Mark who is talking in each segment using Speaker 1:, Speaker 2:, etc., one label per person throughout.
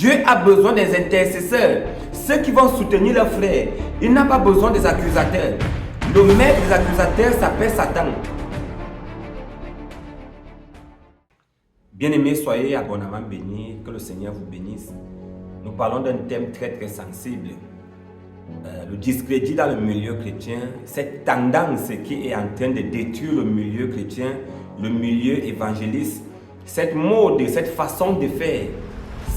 Speaker 1: Dieu a besoin des intercesseurs, ceux qui vont soutenir leurs frères. Il n'a pas besoin des accusateurs. Le maître des accusateurs s'appelle Satan. Bien-aimés, soyez abondamment bénis, que le Seigneur vous bénisse. Nous parlons d'un thème très sensible. Le discrédit dans le milieu chrétien, cette tendance qui est en train de détruire le milieu chrétien, le milieu évangéliste, cette mode, cette façon de faire,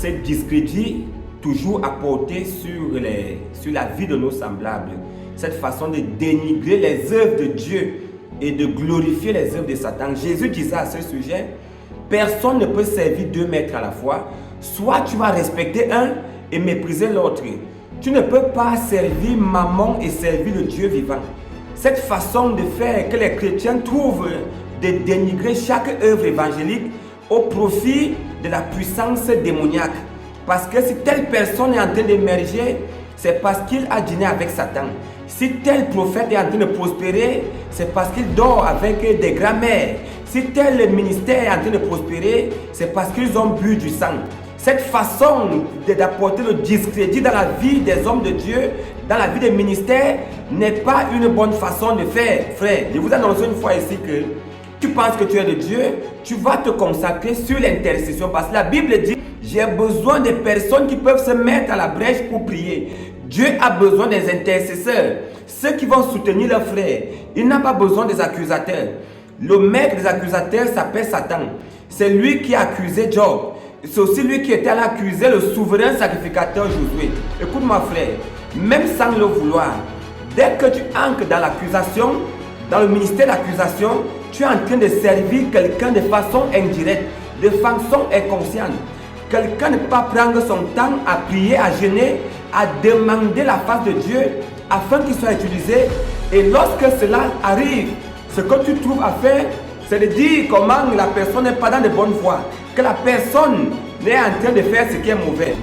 Speaker 1: ce discrédit toujours apporté sur la vie de nos semblables, cette façon de dénigrer les œuvres de Dieu et de glorifier les œuvres de Satan. Jésus disait à ce sujet, personne ne peut servir deux maîtres à la fois, soit tu vas respecter un et mépriser l'autre. Tu ne peux pas servir Mammon et servir le Dieu vivant. Cette façon de faire que les chrétiens trouvent de dénigrer chaque œuvre évangélique au profit de la puissance démoniaque. Parce que si telle personne est en train d'émerger, c'est parce qu'il a dîné avec Satan. Si tel prophète est en train de prospérer, c'est parce qu'il dort avec des grands-mères. Si tel ministère est en train de prospérer, c'est parce qu'ils ont bu du sang. Cette façon d'apporter le discrédit dans la vie des hommes de Dieu, dans la vie des ministères, n'est pas une bonne façon de faire. Frère, je vous annonce une fois ici que tu penses que tu es de Dieu, tu vas te consacrer sur l'intercession. Parce que la Bible dit, j'ai besoin de personnes qui peuvent se mettre à la brèche pour prier. Dieu a besoin des intercesseurs, ceux qui vont soutenir leurs frères. Il n'a pas besoin des accusateurs. Le maître des accusateurs s'appelle Satan. C'est lui qui a accusé Job. C'est aussi lui qui était allé accuser le souverain sacrificateur Josué. Écoute-moi frère, même sans le vouloir, dès que tu entres dans l'accusation, dans le ministère d'accusation, tu es en train de servir quelqu'un de façon indirecte, de façon inconsciente. Quelqu'un ne peut pas prendre son temps à prier, à jeûner, à demander la face de Dieu afin qu'il soit utilisé. Et lorsque cela arrive, ce que tu trouves à faire, c'est de dire comment la personne n'est pas dans de bonne voie, que la personne est en train de faire ce qui est mauvais.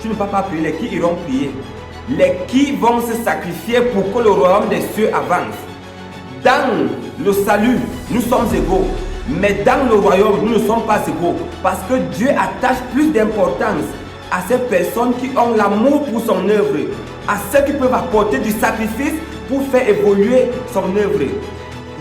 Speaker 1: Tu ne vas pas prier, les qui iront prier, les qui vont se sacrifier pour que le royaume des cieux avance. Dans le salut, nous sommes égaux, mais dans le royaume, nous ne sommes pas égaux, parce que Dieu attache plus d'importance à ces personnes qui ont l'amour pour son œuvre, à ceux qui peuvent apporter du sacrifice pour faire évoluer son œuvre.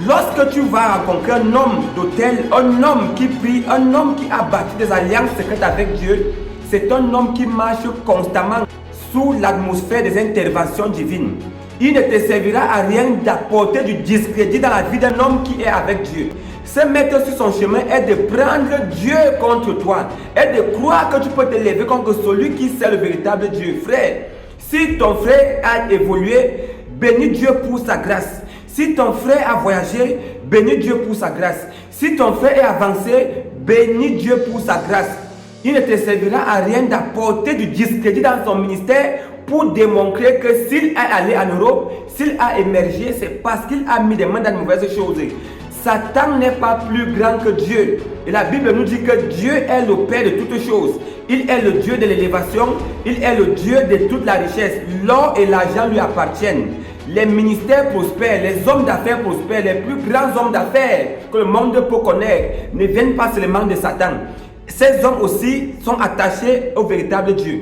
Speaker 1: Lorsque tu vas rencontrer un homme d'autel, un homme qui prie, un homme qui a bâti des alliances secrètes avec Dieu, c'est un homme qui marche constamment sous l'atmosphère des interventions divines. Il ne te servira à rien d'apporter du discrédit dans la vie d'un homme qui est avec Dieu. Se mettre sur son chemin est de prendre Dieu contre toi, est de croire que tu peux te lever contre celui qui sait le véritable Dieu. Frère, si ton frère a évolué, bénis Dieu pour sa grâce. Si ton frère a voyagé, bénis Dieu pour sa grâce. Si ton frère est avancé, bénis Dieu pour sa grâce. Il ne te servira à rien d'apporter du discrédit dans son ministère pour démontrer que s'il est allé en Europe, s'il a émergé, c'est parce qu'il a mis des mains dans de mauvaises choses. Satan n'est pas plus grand que Dieu. Et la Bible nous dit que Dieu est le Père de toutes choses. Il est le Dieu de l'élévation. Il est le Dieu de toute la richesse. L'or et l'argent lui appartiennent. Les ministères prospèrent, les hommes d'affaires prospèrent, les plus grands hommes d'affaires que le monde peut connaître ne viennent pas seulement de Satan. Ces hommes aussi sont attachés au véritable Dieu.